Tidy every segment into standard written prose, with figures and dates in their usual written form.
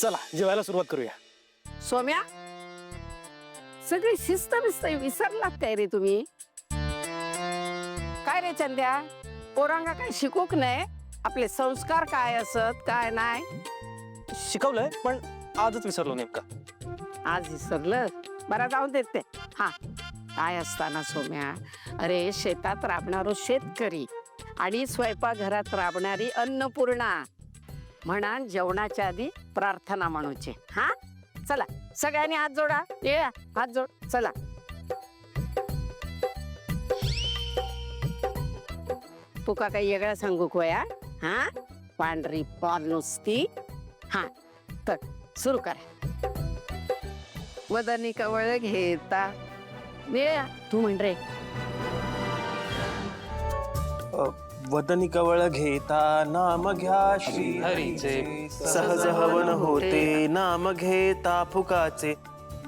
चला जेवायला सुरुवात करूया. सोम्या, सगळी शिस्त बिस्त विसरलात काय रे तुम्ही? काय रे चंद्या, पोरांगा काय शिकूक नाही? आपले संस्कार काय असत काय नाही? शिकवलंय पण आजच विसरलो नेमका. आज विसरलं? बरा जाऊ देत ते. हा, काय असताना सोम्या, अरे शेतात राबणारो शेतकरी आणि स्वयंपाकघरात राबणारी अन्नपूर्णा म्हणा जेवणाच्या आधी प्रार्थना म्हणूचे. हा, चला सगळ्यांनी हात जोडा. ये हात जोड, चला. तुका काही वेगळं सांगू कोया? हा, पांढरी पाल नुसती. हा, तर सुरू करा. वदनी कवळ घेता. ये तू म्हण रे. वदनी कवळ घेता नाम घ्या श्री हरीचे, सहज हवन होते नाम घेता फुकाचे.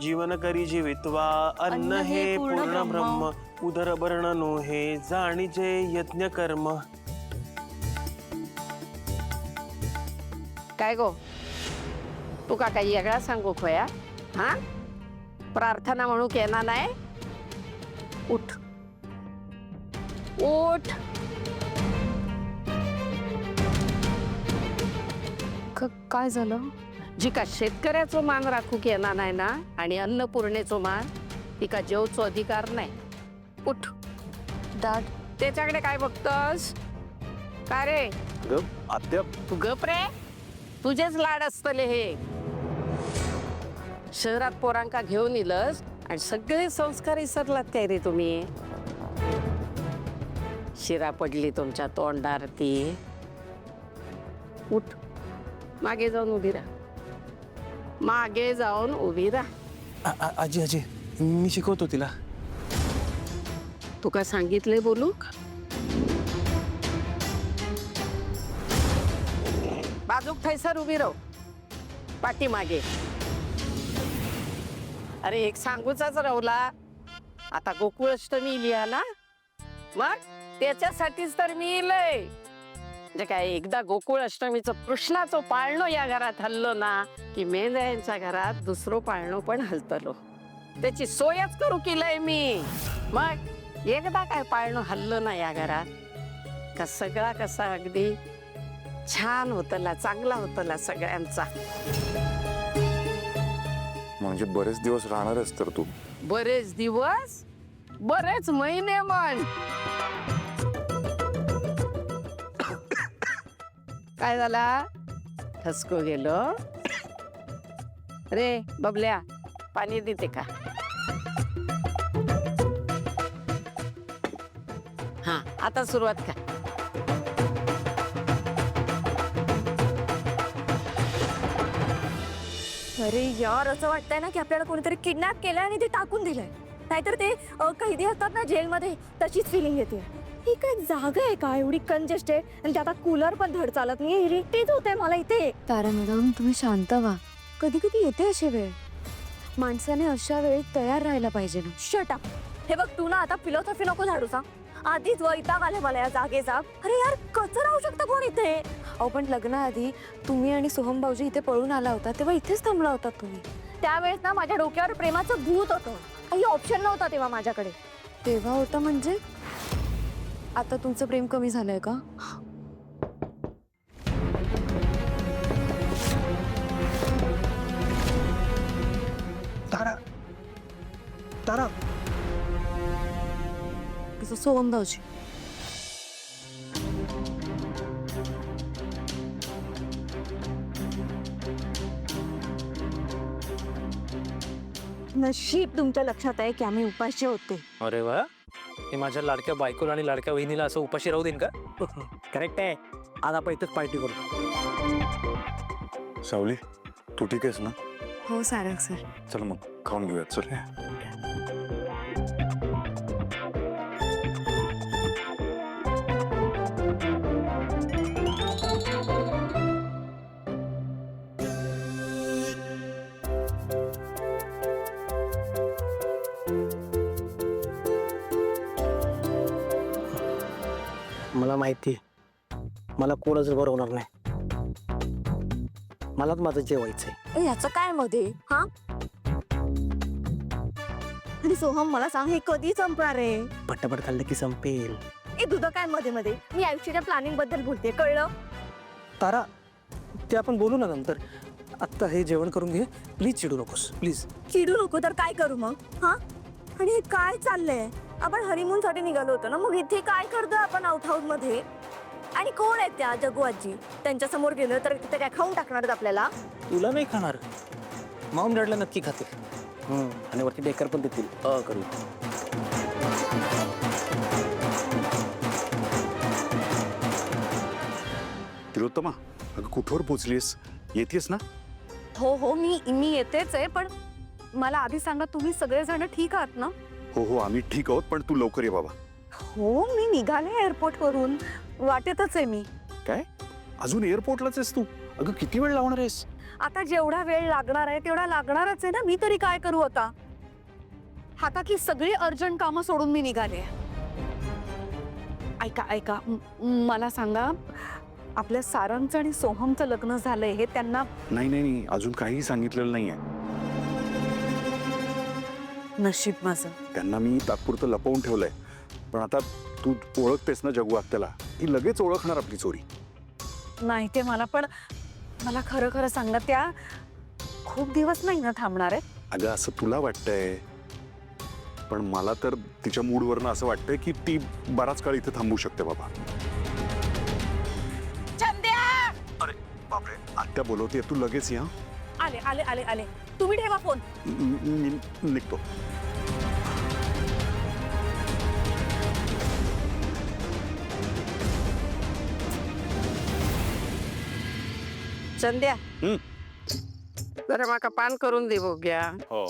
जीवन करी जीवित्वा अन्न हे पूर्ण ब्रह्म, उदर वर्ण नो हे जाणीजे यज्ञ कर्म. काय गो, तुका काही वेगळा सांगू खोया? हा, प्रार्थना म्हणू केना नाही. उठ उठ. काय झालं? जिका शेतकऱ्याचो मान राखू केना नाही ना आणि अन्नपूर्णेचो मान, तिका जेवचो अधिकार नाही. उठ. दाट त्याच्याकडे काय बघतस? काय रे आत्या, तू गप रे. तुझेच लाड असतले हे. शहरात पोरांका घेऊन इलस आणि सगळे संस्कार विसरलात काय रे तुम्ही? शिरा पडली तुमच्या तोंडार ती. उठ, मागे जाऊन उभी राहा. मागे जाऊन उभी राहा. आजी आजी मी शिकवतो तिला. तुका सांगितले बोलू? बाजूक थैसर उभी राहू. पाठी मागे. अरे एक सांगूचाच राहुला. आता गोकुळ अष्टमी लिहा ना, मग त्याच्यासाठीच तर मी इलय. म्हणजे काय, एकदा गोकुळ अष्टमीचं कृष्णाचं पाळणं या घरात हल्लो ना की मेंढ्यांच्या घरात दुसरं पाळणं पण हलतलो. त्याची सोयच करू केलंय मी. मग एकदा काय पाळणं हल्लं ना या घरात का सगळा कसा अगदी छान होतला, चांगला होतला सगळ्यांचा. म्हणजे बरेच दिवस राहणारच तर तू? बरेच दिवस, बरेच महिने म्हण. काय झाला? ठसको गेलो रे. बबल्या, पाणी देते का? हा, आता सुरुवात का. अरे यार, असं वाटतंय ना की आपल्याला कोणीतरी किडनॅप केलंय आणि ते टाकून दिलंय. नाहीतर ते कैदी असतात ना जेलमध्ये, तशीच फिलिंग येते. ही काय जागा आहे का एवढी कंजेस्टेड? आणि त्यात कूलर पण धड चालत नाही. इरिटेट होते मला इथे. तारा मॅडम, तुम्ही शांत व्हा. कधी कधी येते अशी वेळ. माणसाने अशा वेळी तयार राहायला पाहिजे ना. Shut up. हे बघ, तू ना आता फिलॉसॉफी नको झाडू सा. आधीच वैताग आले मला या जागेचा. अरे यार, कसं राहू शकतं कोण इथे? अहो पण लग्नाआधी तुम्ही आणि सोहम भाऊजी इथे पळून आला होता तेव्हा इथेच थांबला होता तुम्ही. त्यावेळेस ना माझ्या डोक्यावर प्रेमाचं भूत होतं. काही ऑप्शन नव्हता तेव्हा माझ्याकडे. तेव्हा होतं म्हणजे? आता तुमचं प्रेम कमी झालंय का? तारा, तारा. कसं सोहम भाऊजी? नशीब तुमच्या लक्षात आहे की आम्ही उपाशी होते. अरे वा, हे माझ्या लाडक्या बायकोला आणि लाडक्या वहिनीला असं उपाशी राहू देईन का? करेक्ट आहे. आज आपण इथंच पार्टी करू. सावली, तू ठीक आहेस ना? हो सारंग सर. चल मग खाऊन घेऊयात. चल. मला माहिती, मला कोणच बरं होणार नाही. मलाच माझं जेवायचंय. याचं काय मध्ये हा? आणि सोहम मला सांग हे कधी संपणार आहे? पटापट खाल्लं की संपेल. ए तुझं काय मध्ये मध्ये? मी आयुष्याच्या प्लॅनिंग बद्दल बोलते, कळलं? तारा, ते आपण बोलू ना नंतर. आत्ता हे जेवण करून घे प्लीज. चिडू नकोस प्लीज. चिडू नको तर काय करू मग हा? आणि हे काय चाललंय? आपण हनीमून साठी निघालो होतो ना, मग इथे काय करतोय आपण आउट हाऊस मध्ये? आणि कोण आहेत त्या जगू आजी? त्यांच्या समोर गेलो तर तिथे काय खाऊन टाकणार आहेत आपल्याला? तुला नाही खाणार, मॉम डॅडला नक्की खाते. आणि वरती डेकर पण देतील करू. तिलोत्तमा, अगं कुठवर पोचलीस? येतेस ना? हो हो मी येतेच आहे, पण मला आधी सांगा तुम्ही सगळेजण ठीक आहात ना? हो आम्ही ठीक आहोत, पण तू लवकर ये बाबा. हो मी निघाले एअरपोर्ट वरून, वाटेतच आहे मी. काय अजून एअरपोर्टलाच आहेस तू? अगं किती वेळ लावणार आहेस? आता जेवढा वेळ लागणार आहे तेवढा लागणारच आहे ना. मी तरी काय करू आता? हातातली सगळी अर्जंट कामं सोडून मी निघाले. ऐका मला सांगा, आपल्या सारंगचं आणि सोहमचं लग्न झालंय हे त्यांना? नाही अजून काहीही सांगितलेलं नाहीये. नशीब माझं. त्यांना मी तात्पुरतं लपवून ठेवलंय, पण आता तू ओळखतेस ना जगू आत्याला, ती लगेच ओळखणार आपली चोरी. नाही ते मला, पण मला खरं खरं सांगा, त्या खूप दिवस नाही ना थांबणार आहे? अगं असं तुला वाटतंय, पण मला तर तिच्या मूडवरनं असं वाटतंय की ती बराच काळ इथे थांबू शकते बाबा. अरे बापरे, आत्या बोलवते, तू लगेच या. आले आले आले आले. तुम्ही ठेवा फोन. निघतो. चंद्या जरा माका पान करून दे बघ्या. हो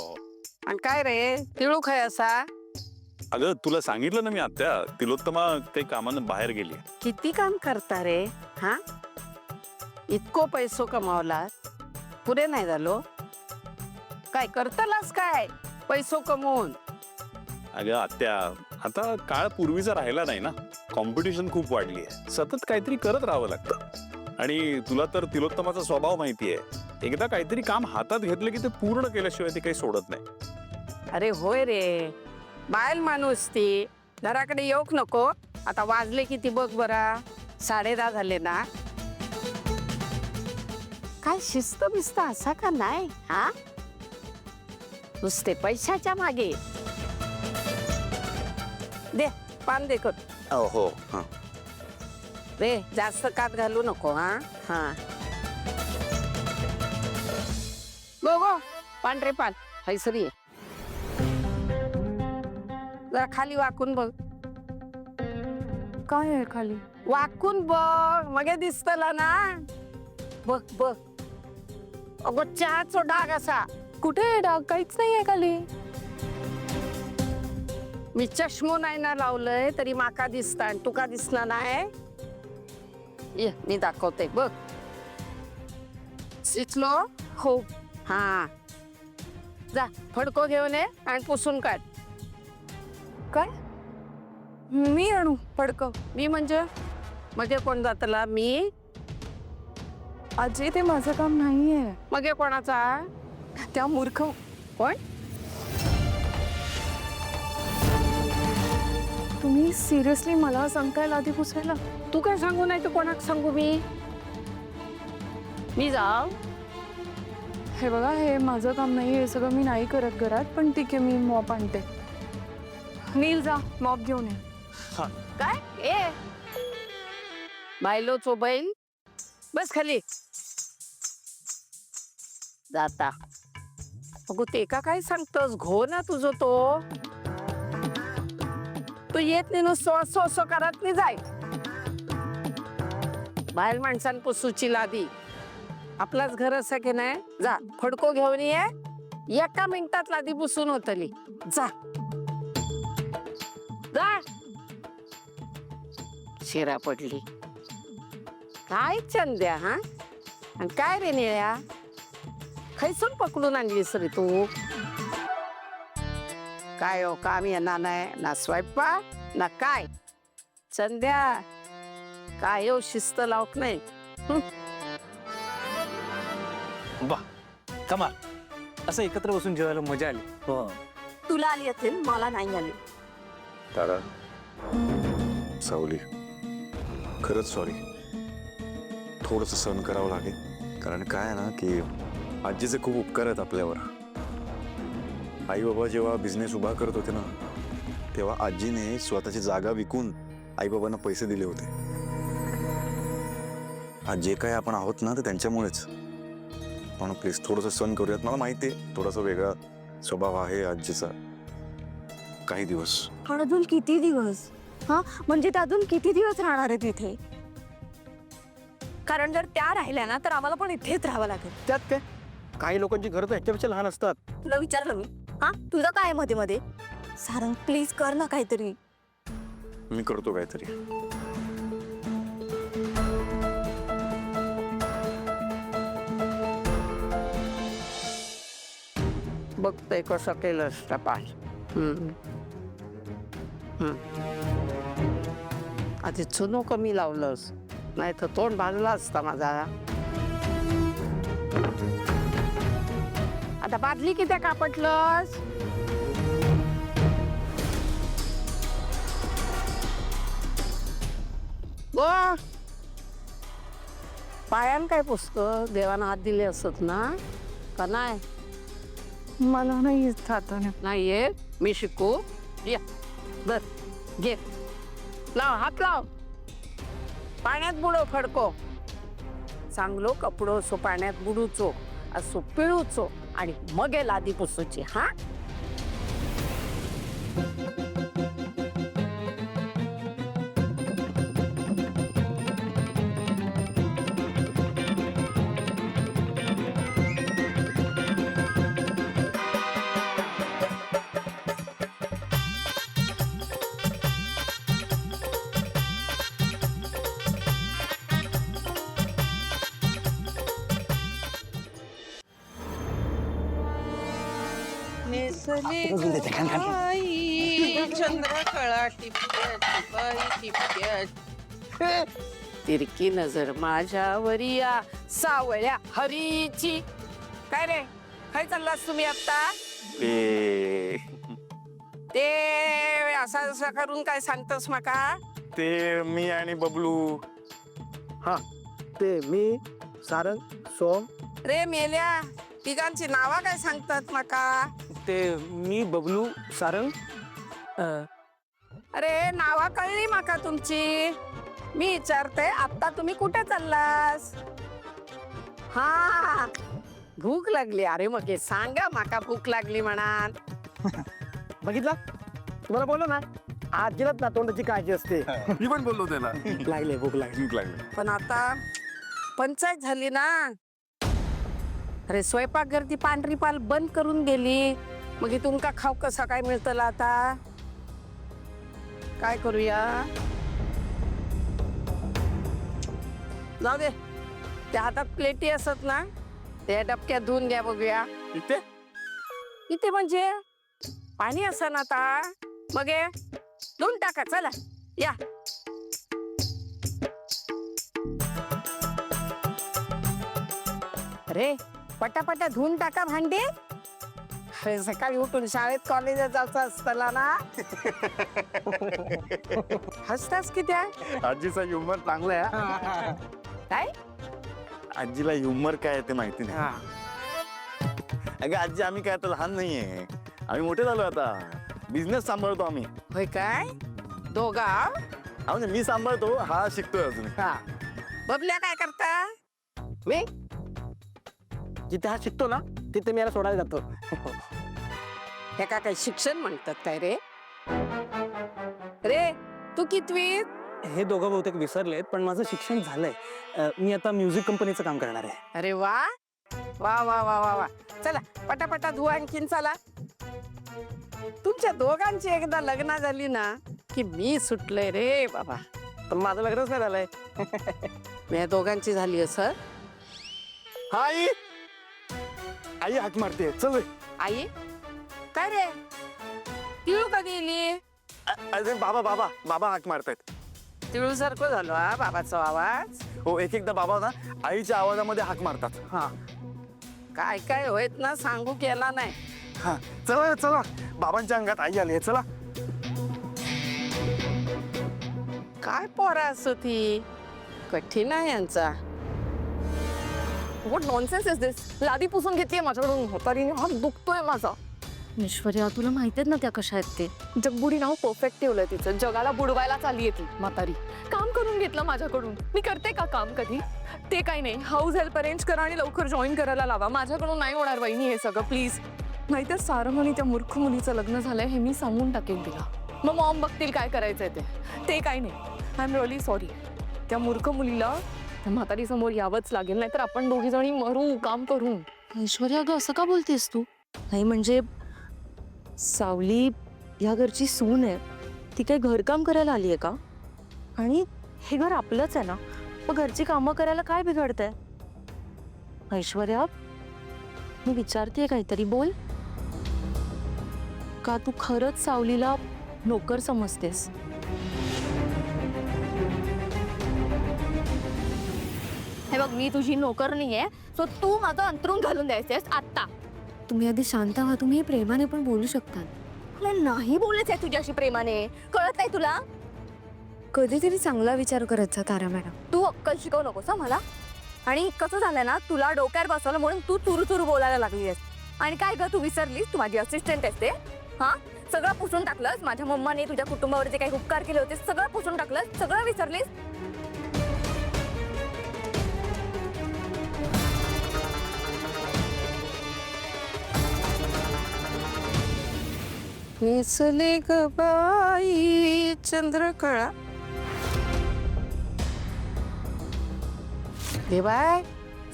आणि काय रे तिळू खाय असा? अगं तुला सांगितलं ना मी आत्या, तिलोत्तमा काही कामानं बाहेर गेली. किती काम करता रे हा? इतको पैसो कमावला, पुरे नाही झालो? काय करतलास काय पैसो कमवून? अगं आत्या, आता काळ पूर्वीचा राहिला नाही ना. कॉम्पिटिशन खूप वाढली आहे, सतत काहीतरी करत राहावं लागतं. आणि तुला तर तिलोत्तमाचा स्वभाव माहिती आहे, एकदा काहीतरी काम हातात घेतलं की ते पूर्ण केल्याशिवाय ते काही सोडत नाही. अरे होय रे, बायल माणूस ती. घराकडे येऊक नको? आता वाजले किती बघ बरा, 10:30 झाले ना. काय शिस्त बिस्त असा का नाही हा? नुसते पैशाच्या मागे. दे पान दे कर. हो हा. रे जास्त कात घालू नको हा. हा गो गो, पांढरे पान हैसरी. जरा खाली वाकून बघ. काय आहे खाली? वाकून बघ, मगे दिसतला ना. बघ बघ. अगो चहाचो डाग असा. कुठे डाग? काहीच नाही आहे खाली. मी चष्मो नाही ना लावलंय तरी माका दिसता आणि तुका दिसणार नाही. ये मी दाखवते बघ. सिचलो? हो. हा जा फडको घेऊन ये आणि पुसून काढ. काय? मी आणू फडकं? मी म्हणजे मगे कोण जातला? मी आजी ते माझं काम नाहीये. मगे कोणाचा? त्या मूर्ख. कोण? तुम्ही सिरियसली मला सांगताय लादी पुसायला? तू काय सांगू नाही तर कोणाक सांगू मी? मी जाव? हे बघा, हे माझं काम नाही, हे सगळं मी नाही करत घरात. पण ठीक आहे, मी मॉप आणते. नील जा मॉप घेऊन ये. काय ए बायलोचो बैल, बस खाली. जाता अगो ते का काय सांगतोस? घो ना तुझं तो. तू येत नाही नुसतं असो असो करत नाही जाय. बाहेर माणसां पुसूची लादी. आपलाच घर असं की नाही. जा फडको घेऊन ये, एका मिनिटात लादी पुसून होतली. जा जा. शिरा पडली काय चंद्या हा? आणि काय रे निळ्या, खैसून पकडून आणलीस रे तू? काय हो काम येणार नाही ना, स्वयंपाक ना काय. चंद्या काय हो शिस्त लावक नाही. वा कमाल. असं एकत्र बसून जेवायला मजा आली. हो. तुला आली असेल, मला नाही आली. तारा, सावली, खरंच सॉरी. थोडंसं सहन करावं लागेल. कारण काय आहे ना की आजीचे खूप उपकार आहेत आपल्यावर. आई बाबा जेव्हा बिझनेस उभा करत होते ना, तेव्हा आजीने स्वतःची जागा विकून आई बाबांना पैसे दिले होते. आज जे काय आपण आहोत ना, ते त्यांच्यामुळेच. पण प्लीज थोडंसं सहन करूयात. मला माहिती आहे थोडासा वेगळा स्वभाव आहे आजीचा. काही दिवस. पण अजून किती दिवस? हा, म्हणजे ते अजून किती दिवस राहणार आहे तिथे? कारण जर त्या राहिल्या ना, तर आम्हाला पण इथेच राहावं लागेल. त्यात काय, काही लोकांची घरं तर ह्याच्यापेक्षा लहान असतात. तुला विचारलं मी, हा तुझं काय मध्ये मध्ये? सारंग प्लीज कर ना काहीतरी. मी करतो काहीतरी. बघतोय कसं केलंस टपाल. आधी चुनो कमी लावलंस, नाही तर तोंड भाजला असता माझा. आता बादली किती कापटलंस? गो पायान काय पुसतं? देवानं हात दिले असत ना, का नाही? मला नाही येत. नाही येत? मी शिकू. या बर घे, लाव हात लाव. पाण्यात बुडव फडको. चांगलो कपडो सो पाण्यात बुडूचो, असो पिळूचो आणि मग लादी पुसूची. हा चंद्रकळा तिरकी नजर माझ्यावरी या सावळ्या हरीची. काय रे, काय चाललास तुम्ही आता? ते असं असं करून काय सांगतस माका? ते मी आणि बबलू. हा, ते मी, सारंग, सोम. रे मेल्या, तिघांची नावा काय सांगतात माका? ते मी, बबलू, सारंग. अरे नावा कळली माका तुमची. मी विचारते आता तुम्ही कुठे चाललास? हा, भूक लागली. अरे मग हे सांगा माका भूक लागली म्हणा. बघितला, तुम्हाला बोललो ना, आजीलाच ना तोंडाची काळजी असते. मी पण बोललो त्याला. लागले, भूक लागली. भूक लागली. पण आता पंचायत झाली ना. अरे स्वयंपाकघर ती पांढरी पाल बंद करून गेली. मग हे तुमका खाऊ कसं काय मिळतं आता? काय करूया? जाऊ दे, त्या हातात प्लेटी असत ना, त्या डबक्यात धुवून घ्या बघूया. इथे इथे म्हणजे पाणी असं ना आता. मग हे धुवून टाका. चला या. अरे पटापटा धुवून टाका भांडी. अरे सकाळी उठून शाळेत कॉलेजात जायचं असतं ना. हसतास किती? आजीचा ह्युमर चांगला आहे. काय आजीला ह्युमर काय ते माहिती नाही. अगं आजी, आम्ही काय आता लहान नाहीये, आम्ही मोठे झालो आता. बिझनेस सांभाळतो आम्ही. होय काय? दोघा? म्हणजे मी सांभाळतो, हा शिकतोय अजून. हा. बबल्या काय करता? मी जिथे हा शिकतो ना, तिथे मी याला सोडायला जातो. हे का काही शिक्षण म्हणतात काय रे? रे तू कितवीत? हे दोघं बहुतेक विसरलेत, पण माझं शिक्षण झालंय. मी आता म्युझिक कंपनीचं काम करणार आहे. अरे वा वा वा वा वा वा. चला पटापटा धुवा आणखीन. चला, तुमच्या दोघांची एकदा लग्न झाली ना की मी सुटलोय रे बाबा. पण माझं लग्नच नाही झालंय. मी दोघांची झाली असं. आई, आई हाक मारते. चल रे. आई काय रे, तिळू कधी येली? अरे बाबा बाबा बाबा हाक मारतायत. तिळू सारखं झालो हा बाबाचा आवाज. हो, एक एकदा बाबा ना आईच्या आवाजामध्ये हाक मारतात. हा, काय काय होत ना सांगू केला नाही. हा चला चला, बाबांच्या अंगात आई आली आहे, चला. काय पोरा असं ती कठीण आहे यांचा. व्हॉट नॉनसेन्स इज दिस? लादी पुसून घेतलीये माझ्याकडून म्हातारीने, हात दुखतोय माझा. ऐश्वर्या, तुला माहिती आहेत ना त्या कशा आहेत ते. जगबुडी नाव परफेक्ट ठेवलंय तिचं, जगाला बुडवायला चालली ती म्हातारी. काम करून घेतलं माझ्याकडून, मी करते का काम कधी? ते काही नाही, हाऊस हेल्प अरेंज करा आणि लवकर जॉईन करायला लावा. माझ्याकडून नाही होणार वहिनी हे सगळं, प्लीज. नाहीतर सारंग आणि त्या मूर्ख मुलीचं लग्न झालंय हे मी सांगून टाकेन तिला. मग मॉम बघतील काय करायचंय ते काही नाही. I am really sorry. त्या मूर्ख मुलीला म्हातारी समोर यावंच लागेल, नाहीतर आपण दोघी जणी मरू काम करून. ऐश्वर्या, अगं असं का बोलतेस तू? नाही म्हणजे सावली या घरची सून आहे, ती काही घरकाम करायला आली आहे का? आणि हे घर आपलंच आहे ना, मग घरची कामं करायला काय बिघडतंय? ऐश्वर्या, मी विचारतेय काहीतरी, बोल. का तू खरंच सावलीला नोकर समजतेस? हे बघ, मी तुझी नोकर नाहीये, सो तू माझं अंतरून घालून द्यायचंयस आता. तुम्ही आधी शांत व्हा, तुम्ही प्रेमाने पण बोलू शकता. मला नाही बोलायचंय तुझ्याशी प्रेमाने, कळत नाही तुला? कधीतरी चांगला विचार करायचा तारा मॅडम. तू अक्कल शिकवू नकोस हं मला. आणि कसं झालंय ना, तुला डोक्यावर बसवलं म्हणून तू चुरू चुरू बोलायला लागली आहेस. आणि काय ग, तू विसरलीस तू माझी असिस्टंट आहेस ते? हा, सगळं पुसून टाकलंस. माझ्या मम्माने तुझ्या कुटुंबावर जे काही उपकार केले होते सगळं पुसून टाकलंस, सगळं विसरलीस. नेसले ग बाई चंद्रकळा. देवाय,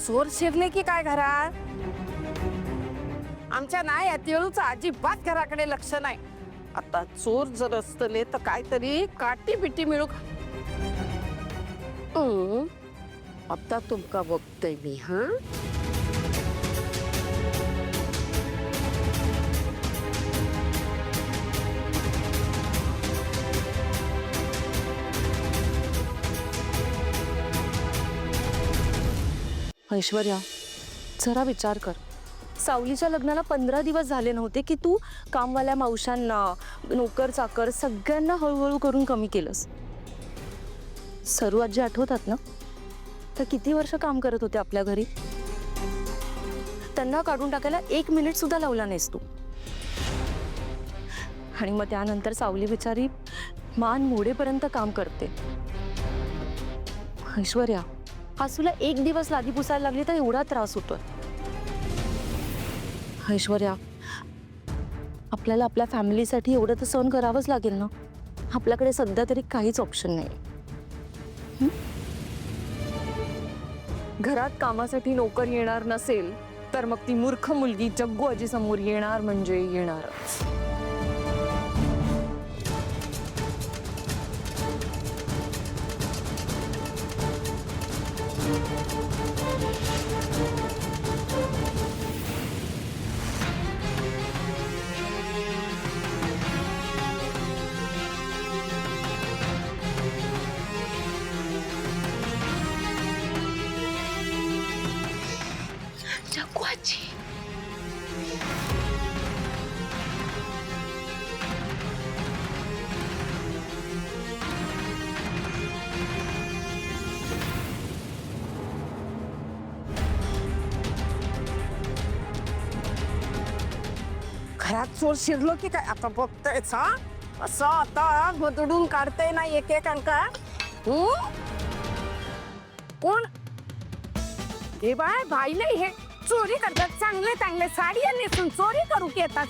चोर शिरले की काय घरात? आमच्या नाही या तिळूचं अजिबात घराकडे लक्ष नाही. आता चोर जर असतले तर काहीतरी काटी बिटी मिळू. आता तुमका बघतोय मी. हा, ऐश्वर्या, जरा विचार कर. सावलीच्या लग्नाला 15 दिवस झाले नव्हते की तू कामवाल्या मावशांना, नोकर चाकर सगळ्यांना हळूहळू करून कमी केलंस. सरू आजी आठवतात ना, तर किती वर्ष काम करत होते आपल्या घरी. त्यांना काढून टाकायला 1 मिनिट सुद्धा लावला नाहीस तू. आणि मग त्यानंतर सावली बिचारी मान मोडेपर्यंत काम करते. ऐश्वर्या, आज तुला 1 दिवस लादी पुसायला लागली तर एवढा त्रास होतोय. ऐश्वर्या, आपल्याला आपल्या फॅमिलीसाठी एवढं तर सहन करावंच लागेल ना. आपल्याकडे सध्या तरी काहीच ऑप्शन नाही. घरात कामासाठी नोकर येणार नसेल तर मग ती मूर्ख मुलगी जग्गू आजी समोर येणार म्हणजे येणारच. जग्गू आजी, घरात चोर शिरलो की काय? आता बघतायच. हा, असं आता बदडून काढताय ना एकेकांका. कोण हे बाय भाई नाही, हे चोरी करतात. चांगले चांगले साडी नेसून चोरी करू की येतात.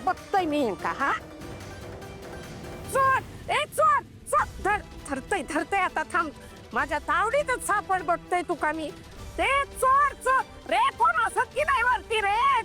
बघतोय मी का? हा, चोर, ए चोर, चोर, धरतय आता थांब. माझ्या तावडीतच सापड बघतोय तुका मी. रे चोर चोर रे, कोण असत की नाही वरती रे?